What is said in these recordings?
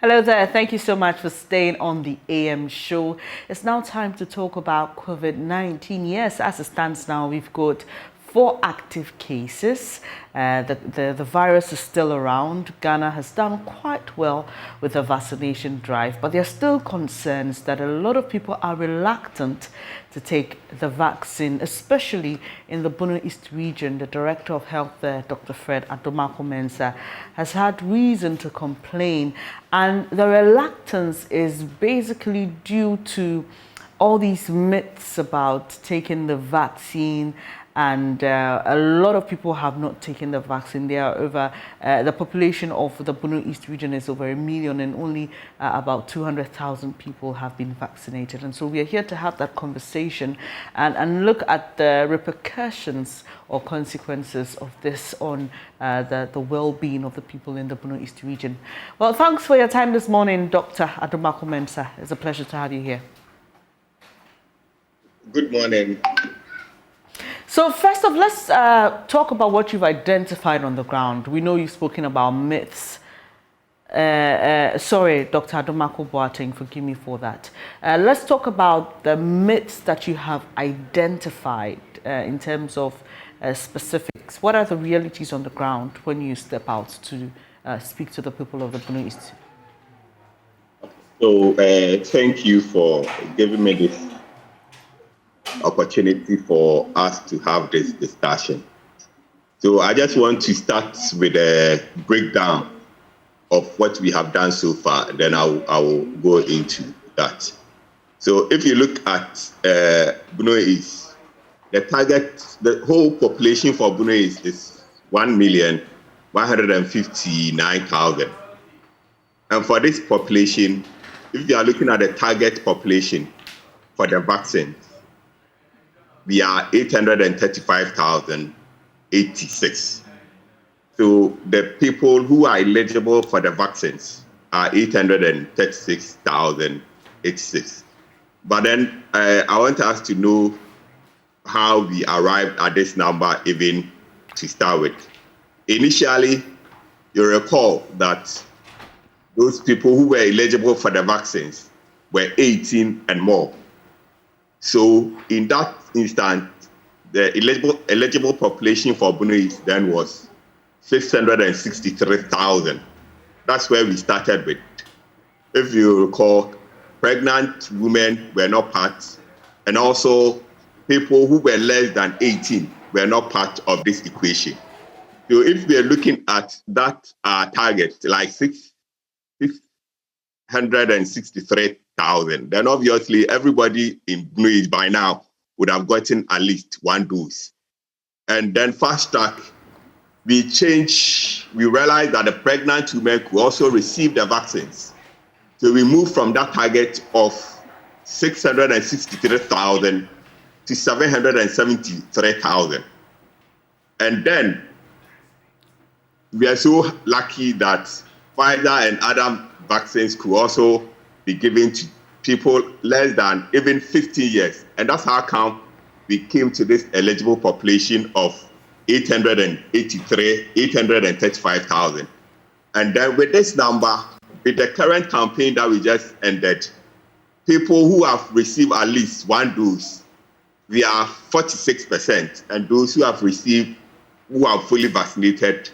Hello there. Thank you so much for staying on the AM show. It's now time to talk about COVID-19. Yes, as it stands now, we've got 4 active cases. The virus is still around. Ghana has done quite well with the vaccination drive, but there are still concerns that a lot of people are reluctant to take the vaccine, especially in the Bono East region. The Director of Health there, Dr. Fred Adomako-Mensah, has had reason to complain, and the reluctance is basically due to all these myths about taking the vaccine, and a lot of people have not taken the vaccine. There are the population of the Bono East region is over 1 million, and only about 200,000 people have been vaccinated. And so we are here to have that conversation and look at the repercussions or consequences of this on the well-being of the people in the Bono East region. Well, thanks for your time this morning, Dr. Adomako-Mensah. It's a pleasure to have you here. Good morning. So first off, let's talk about what you've identified on the ground. We know you've spoken about myths. Sorry, Dr. Adomako-Boateng, forgive me for that. Let's talk about the myths that you have identified in terms of specifics. What are the realities on the ground when you step out to speak to the people of the Bono East? So thank you for giving me this opportunity for us to have this discussion. So I just want to start with a breakdown of what we have done so far, and then I will go into that. So if you look at Bono East, the whole population for Bono East is 1,159,000. And for this population, if you are looking at the target population for the vaccine, we are 835,086. So the people who are eligible for the vaccines are 836,086. But then I want us to know how we arrived at this number even to start with. Initially, you recall that those people who were eligible for the vaccines were 18 and more. So in that instant, the eligible population for Bono East then was 663,000. That's where we started with. If you recall, pregnant women were not part, and also people who were less than 18 were not part of this equation. So if we are looking at that target, like 663,000, then obviously everybody in Bono East by now would have gotten at least one dose. And then fast track, we realized that the pregnant women could also receive the vaccines. So we moved from that target of 663,000 to 773,000. And then we are so lucky that Pfizer and other vaccines could also be given to people less than even 15 years. And that's how come we came to this eligible population of 835,000. And then with this number, with the current campaign that we just ended, people who have received at least one dose, we are 46%. And those who are fully vaccinated,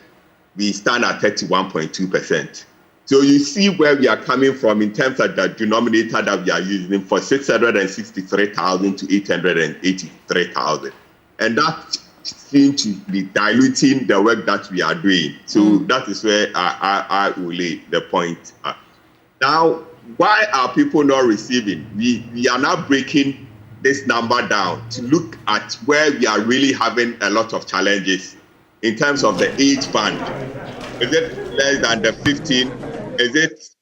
we stand at 31.2%. So you see where we are coming from in terms of the denominator that we are using for 663,000 to 883,000. And that seems to be diluting the work that we are doing. So that is where I will lay the point. Now, why are people not receiving? We are now breaking this number down to look at where we are really having a lot of challenges in terms of the age band. Is it less than the 15? Is it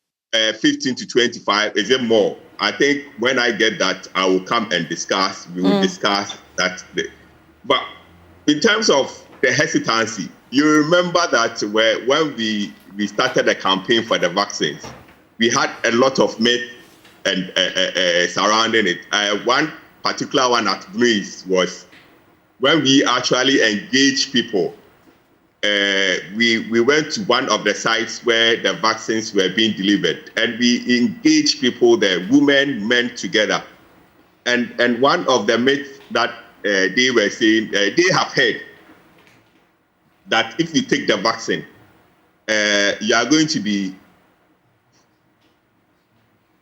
15 to 25? Is it more? I think when I get that, I will come and discuss. We will discuss that. But in terms of the hesitancy, you remember that when we started the campaign for the vaccines, we had a lot of myth and surrounding it. One particular one at Bono East was when we actually engage people we went to one of the sites where the vaccines were being delivered, and we engaged people there, women, men together. And one of the myths that they were saying, they have heard that if you take the vaccine, you are going to be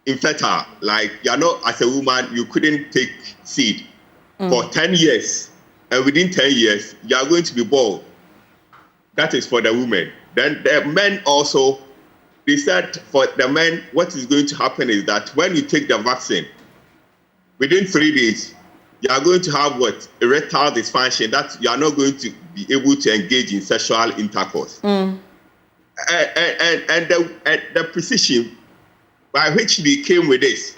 infertile. Like, you are not, as a woman, you couldn't take seed for 10 years. And within 10 years, you are going to be bald. That is for the women. Then the men also, they said for the men, what is going to happen is that when you take the vaccine, within 3 days, you are going to have what? Erectile dysfunction, that you are not going to be able to engage in sexual intercourse. And the precision by which they came with this,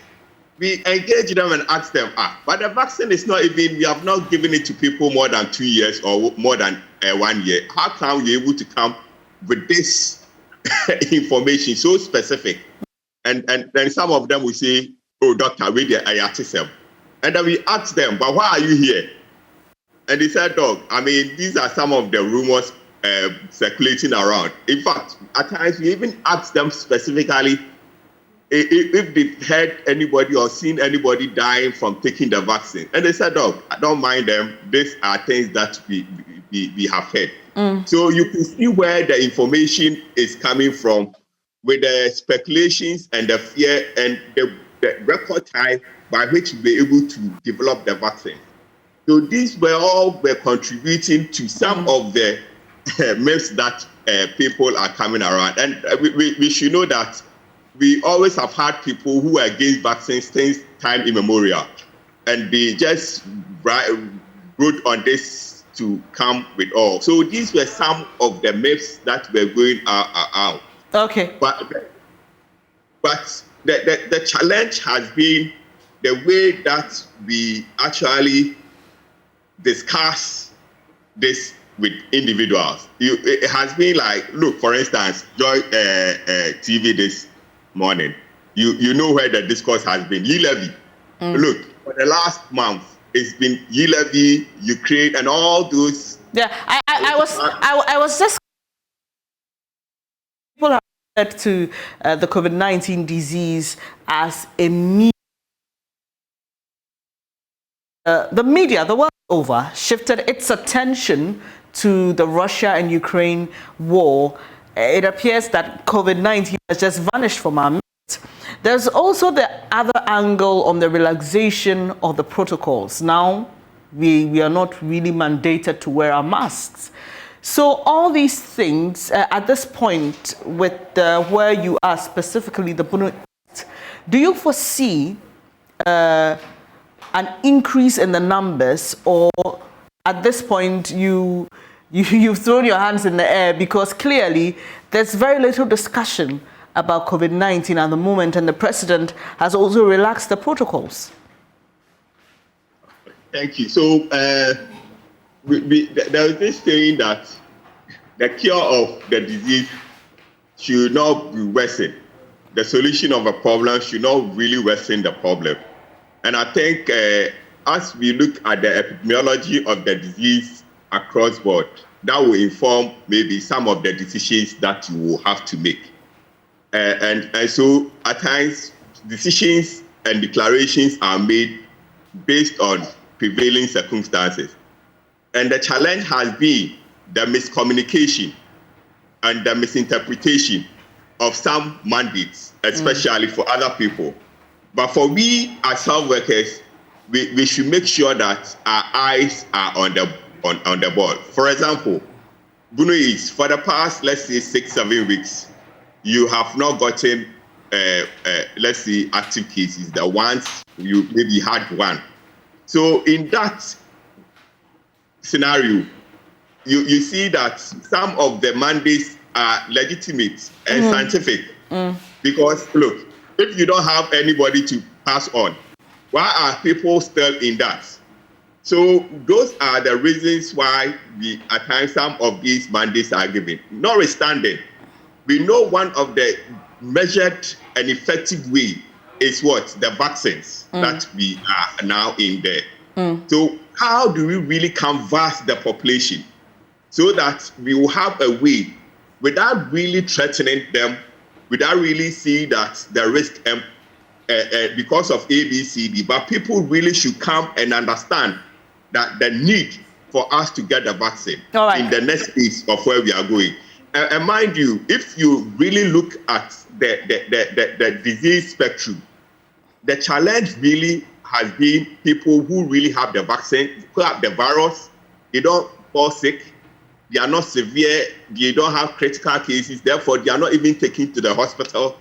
we engaged them and asked them, but the vaccine is not even, we have not given it to people more than 2 years or more than 1 year. How come you're able to come with this information so specific? And then some of them will say, oh, doctor, we the IATSM. And then we asked them, but why are you here? And they said, Doc, I mean, these are some of the rumors circulating around. In fact, at times we even asked them specifically if they've heard anybody or seen anybody dying from taking the vaccine. And they said, Doc, I don't mind them. These are things that we have heard. So you can see where the information is coming from with the speculations and the fear and the record time by which we were able to develop the vaccine. So these were contributing to some of the myths that people are coming around. And we should know that we always have had people who are against vaccines since time immemorial. And they just wrote on this to come with all. So these were some of the myths that were going out. Okay. But the challenge has been the way that we actually discuss this with individuals. It has been like, look, for instance, Joy TV this morning, you know where the discourse has been. Levy. Look, for the last month, it's been Levy, Ukraine, and all those. Yeah, I was just, people have referred to the COVID-19 disease as a the media, the world over, shifted its attention to the Russia and Ukraine war. It appears that COVID-19 has just vanished from our midst. There's also the other angle on the relaxation of the protocols. Now, we are not really mandated to wear our masks. So all these things, at this point, with where you are specifically, the Bono, do you foresee an increase in the numbers, or at this point you've thrown your hands in the air because clearly there's very little discussion about COVID-19 at the moment, and the president has also relaxed the protocols? Thank you. So there is this saying that the cure of the disease should not be worsened. The solution of a problem should not really worsen the problem. And I think as we look at the epidemiology of the disease across board, that will inform maybe some of the decisions that you will have to make. And so at times, decisions and declarations are made based on prevailing circumstances. And the challenge has been the miscommunication and the misinterpretation of some mandates, especially for other people. But for we as health workers, we should make sure that our eyes are on the ball. For example, Bruno is, for the past, let's say 6-7 weeks, you have not gotten, let's say, active cases. The ones you maybe had one. So in that scenario, you see that some of the mandates are legitimate and scientific. Because look, if you don't have anybody to pass on, why are people still in that? So those are the reasons why at times some of these mandates are given. Notwithstanding, we know one of the measured and effective way is what? The vaccines that we are now in there. So how do we really canvass the population so that we will have a way without really threatening them, without really seeing that the risk because of ABCD, but people really should come and understand that the need for us to get the vaccine in the next phase of where we are going. And mind you, if you really look at the disease spectrum, the challenge really has been people who really have the vaccine, who have the virus, they don't fall sick, they are not severe, they don't have critical cases, therefore they are not even taken to the hospital.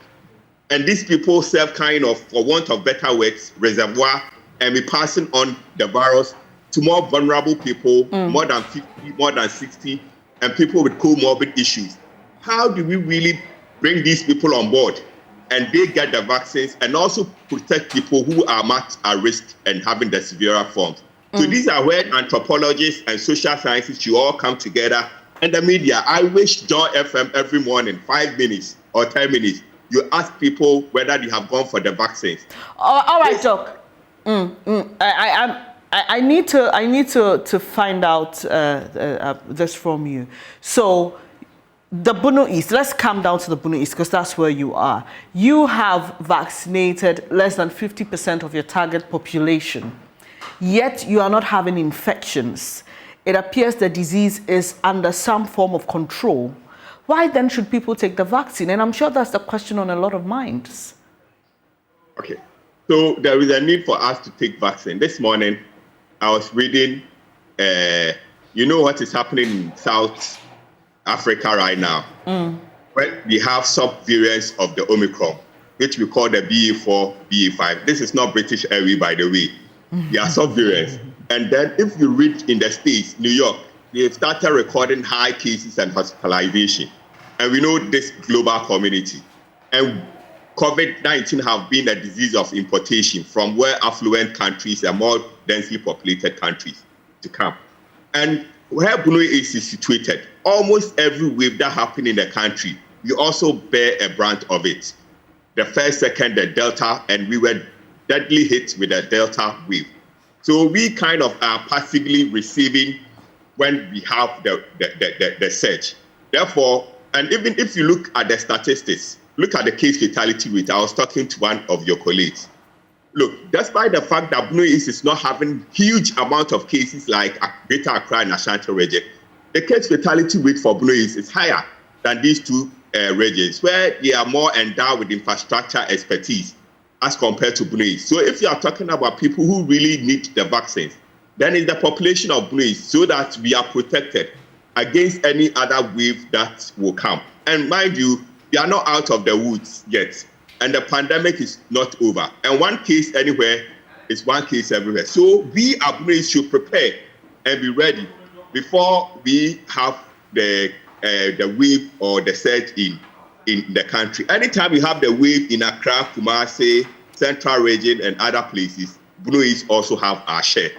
And these people serve kind of, for want of better words, reservoir, and be passing on the virus to more vulnerable people, more than 50, more than 60, and people with comorbid issues. How do we really bring these people on board and they get the vaccines and also protect people who are much at risk and having the severer forms? So these are where anthropologists and social sciences should all come together. And the media, I wish John FM every morning, 5 minutes or 10 minutes, you ask people whether they have gone for the vaccines. All right, Doc. I need to find out this from you. So the Bono East, let's come down to the Bono East because that's where you are. You have vaccinated less than 50% of your target population, yet you are not having infections. It appears the disease is under some form of control. Why then should people take the vaccine? And I'm sure that's the question on a lot of minds. Okay, so there is a need for us to take vaccine. This morning, I was reading, you know what is happening in South Africa right now? Where we have sub-variants of the Omicron, which we call the BA4, BA5. This is not British Airways, by the way. They are sub-variants. And then if you read in the States, New York, they've started recording high cases and hospitalization. And we know this global community. And COVID-19 have been a disease of importation from where affluent countries and more densely populated countries to come. And where Bono is situated, almost every wave that happened in the country, we also bear a brand of it. The first, second, the Delta, and we were deadly hit with the Delta wave. So we kind of are passively receiving when we have the surge. Therefore, and even if you look at the statistics, look at the case fatality rate. I was talking to one of your colleagues. Look, despite the fact that Bono East is not having huge amount of cases like Greater Accra and Ashanti region, the case fatality rate for Bono East is higher than these two regions, where they are more endowed with infrastructure expertise as compared to Bono East. So if you are talking about people who really need the vaccines, then it's the population of Bono East, so that we are protected against any other wave that will come. And mind you, we are not out of the woods yet, and the pandemic is not over. And one case anywhere is one case everywhere. So we at Bono East should prepare and be ready before we have the wave or the surge in the country. Anytime we have the wave in Accra, Kumasi, Central Region, and other places, Bono East also have our share.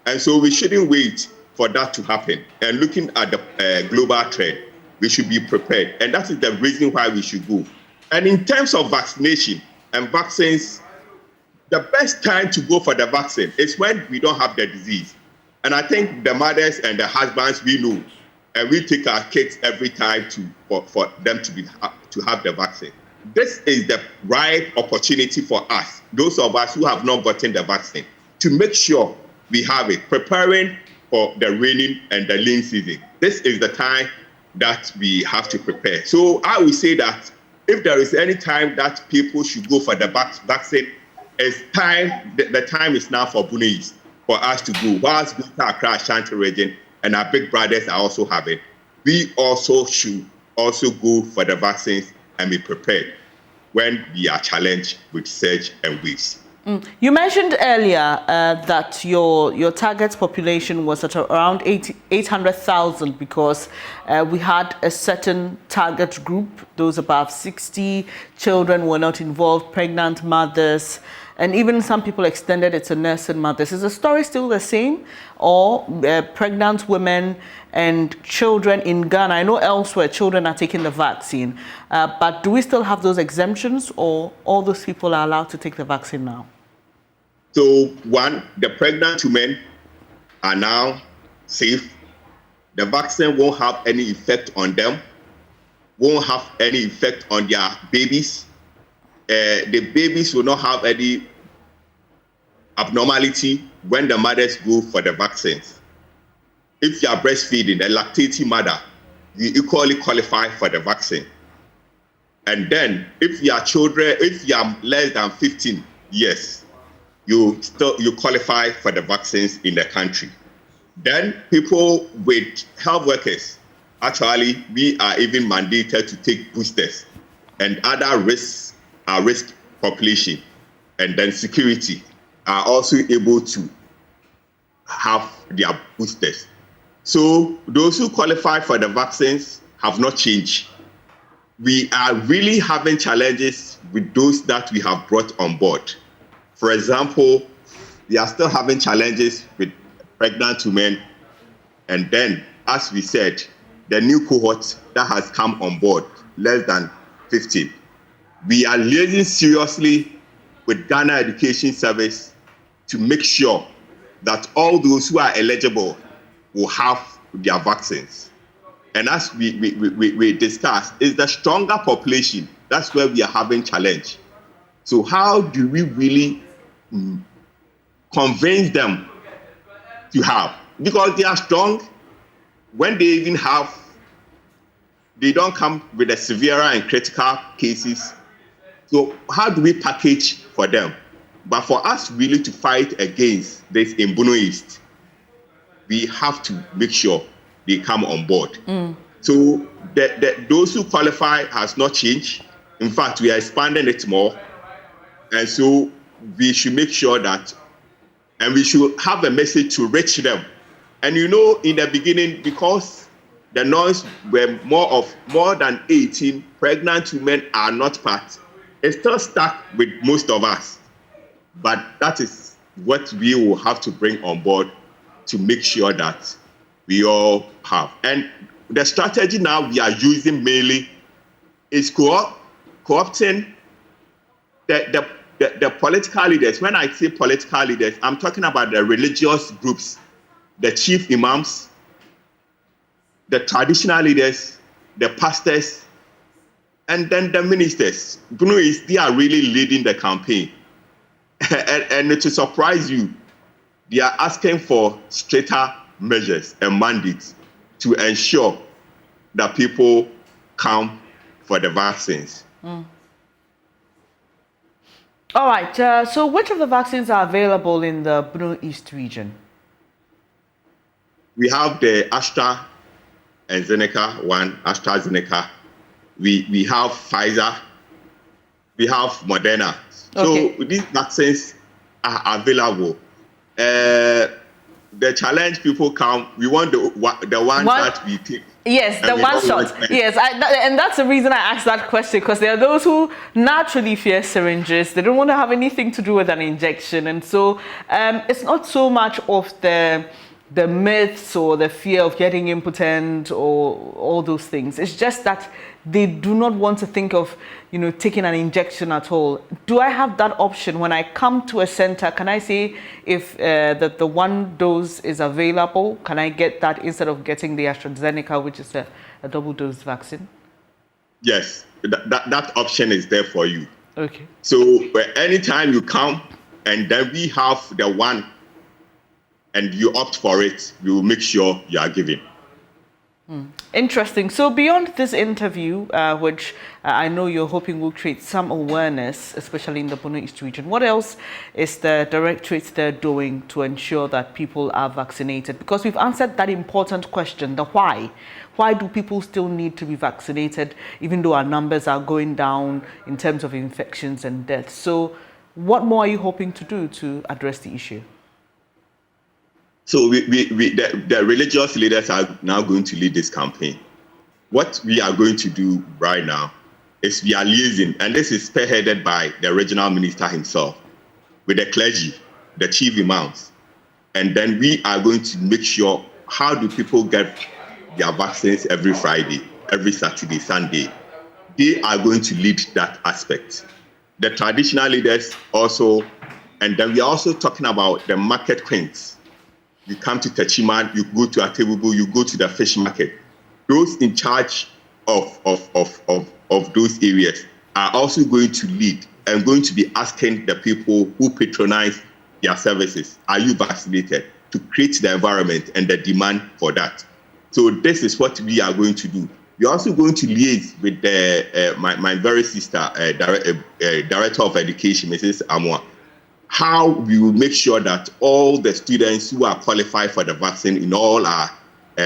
And so we shouldn't wait for that to happen. And looking at the global trend, we should be prepared. And that is the reason why we should go. And in terms of vaccination and vaccines, the best time to go for the vaccine is when we don't have the disease. And I think the mothers and the husbands, we know, and we take our kids every time for them to have the vaccine. This is the right opportunity for us, those of us who have not gotten the vaccine, to make sure we have it, preparing for the raining and the lean season. This is the time that we have to prepare. So I will say that if there is any time that people should go for the vaccine, it's time. The time is now for Bono East, for us to go. Whilst Greater Accra, Ashanti region, and our big brothers are also having, we also should also go for the vaccines and be prepared when we are challenged with surge and waves. You mentioned earlier that your target population was at around 800,000 because we had a certain target group, those above 60, children were not involved, pregnant mothers, and even some people extended it to nursing mothers. Is the story still the same? Or pregnant women and children in Ghana? I know elsewhere children are taking the vaccine, but do we still have those exemptions, or all those people are allowed to take the vaccine now? So one, the pregnant women are now safe. The vaccine won't have any effect on them, won't have any effect on their babies. The babies will not have any abnormality when the mothers go for the vaccines. If you are breastfeeding, a lactating mother, you equally qualify for the vaccine. And then if you are less than 15 years, you qualify for the vaccines in the country. Then people with health workers, actually, we are even mandated to take boosters, and other risks are risk population, and then security are also able to have their boosters. So those who qualify for the vaccines have not changed. We are really having challenges with those that we have brought on board. For example, we are still having challenges with pregnant women. And then, as we said, the new cohort that has come on board, less than 15. We are liaising seriously with Ghana Education Service to make sure that all those who are eligible will have their vaccines. And as we discussed, it's the stronger population. That's where we are having challenge. So how do we really convince them to have? Because they are strong. When they even have, they don't come with the severe and critical cases. So how do we package for them? But for us really to fight against this in Bono East, we have to make sure they come on board. So those who qualify has not changed. In fact, we are expanding it more. And so we should make sure that, and we should have a message to reach them. And in the beginning, because the noise were more than 18, pregnant women are not part. It's still stuck with most of us. But that is what we will have to bring on board to make sure that we all have. And the strategy now we are using mainly is co-opting the political leaders. When I say political leaders, I'm talking about the religious groups, the chief imams, the traditional leaders, the pastors, and then the ministers. They are really leading the campaign. And to surprise you, they are asking for stricter measures and mandates to ensure that people come for the vaccines. All right. So which of the vaccines are available in the Bono East region? We have the AstraZeneca one, AstraZeneca. We have Pfizer. We have Moderna. Okay. So these vaccines are available. The challenge people come, we want the one that we take. Yes, the one shot. Yes, and that's the reason I asked that question, because there are those who naturally fear syringes. They don't want to have anything to do with an injection. And so it's not so much of the myths or the fear of getting impotent or all those things. It's just that they do not want to think of, taking an injection at all. Do I have that option when I come to a center? Can I say if the one dose is available? Can I get that instead of getting the AstraZeneca, which is a double dose vaccine? Yes, that option is there for you. Okay. So anytime you come and then we have the one and you opt for it, we will make sure you are given. Interesting. So beyond this interview, which I know you're hoping will create some awareness, especially in the Bono East region, what else is the directorate there doing to ensure that people are vaccinated? Because we've answered that important question, the why. Why do people still need to be vaccinated, even though our numbers are going down in terms of infections and deaths? So what more are you hoping to do to address the issue? So the religious leaders are now going to lead this campaign. What we are going to do right now is we are liaising, and this is spearheaded by the regional minister himself, with the clergy, the chief imams. And then we are going to make sure, how do people get their vaccines every Friday, every Saturday, Sunday? They are going to lead that aspect. The traditional leaders also, and then we are also talking about the market queens. you come to Techiman, you go to Atebubu, you go to the fish market. Those in charge of those areas are also going to lead and going to be asking the people who patronize their services, are you vaccinated? To create the environment and the demand for that. So this is what we are going to do. We're also going to liaise with my very sister, Director of Education, Mrs. Amwa, how we will make sure that all the students who are qualified for the vaccine in all our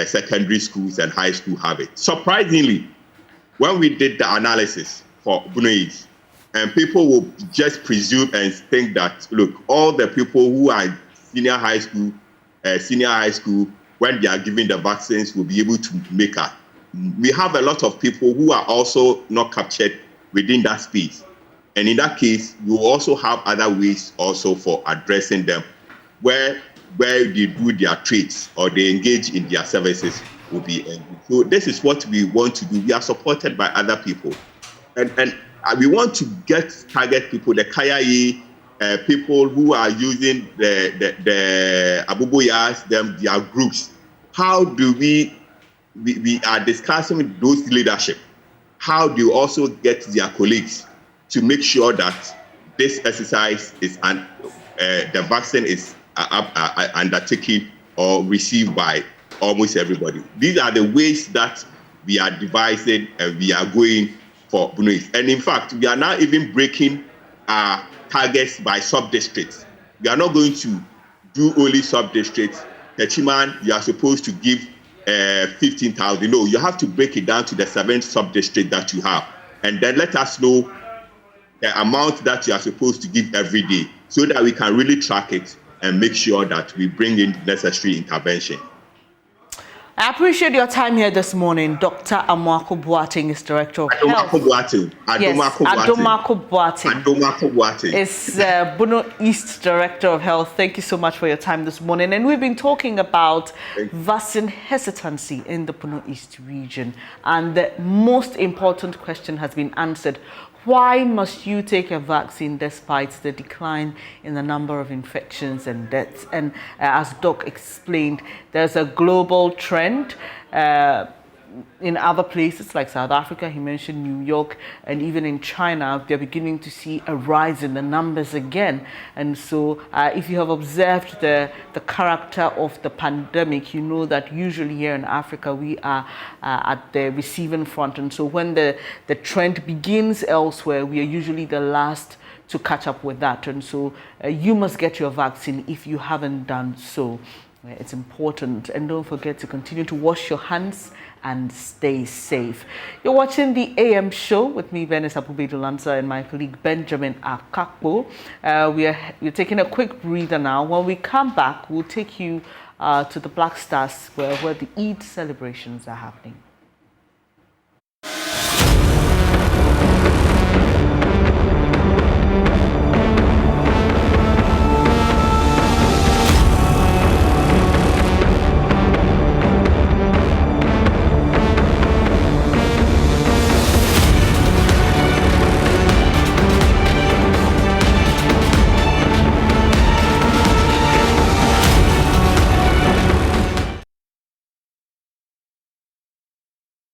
secondary schools and high school have it. Surprisingly, when we did the analysis for Bunois, and people will just presume and think that, look, all the people who are senior high school, when they are given the vaccines, will be able to make it. We have a lot of people who are also not captured within that space. And in that case, you also have other ways also for addressing them, where they do their trades or they engage in their services will be. So this is what we want to do. We are supported by other people. And we want to target people, the Kayayi, people who are using the Abuboyas, their groups. How do we are discussing with those leadership? How do you also get their colleagues to make sure that this exercise is the vaccine is undertaken or received by almost everybody? These are the ways that we are devising and we are going for Bunois. And in fact, we are now even breaking our targets by sub-districts. We are not going to do only sub-districts. Techiman, you are supposed to give 15,000. No, you have to break it down to the 7 sub-districts that you have. And then let us know the amount that you are supposed to give every day so that we can really track it and make sure that we bring in necessary intervention. I appreciate your time here this morning. Dr. Amoako Boateng is Director of Health. Adomako Boateng is Bono East Director of Health. Thank you so much for your time this morning. And we've been talking about vaccine hesitancy in the Bono East region. And the most important question has been answered. Why must you take a vaccine despite the decline in the number of infections and deaths? And as Doc explained, there's a global trend in other places like South Africa. He mentioned New York, and even in China, they're beginning to see a rise in the numbers again. And so if you have observed the character of the pandemic, you know that usually here in Africa, we are at the receiving front. And so when the trend begins elsewhere, we are usually the last to catch up with that. And so you must get your vaccine if you haven't done so. It's important. And don't forget to continue to wash your hands and stay safe. You're watching the AM show with me, Venice Apubedulansa, and my colleague Benjamin Akakpo. We're taking a quick breather now. When we come back, we'll take you to the Black Stars where the Eid celebrations are happening.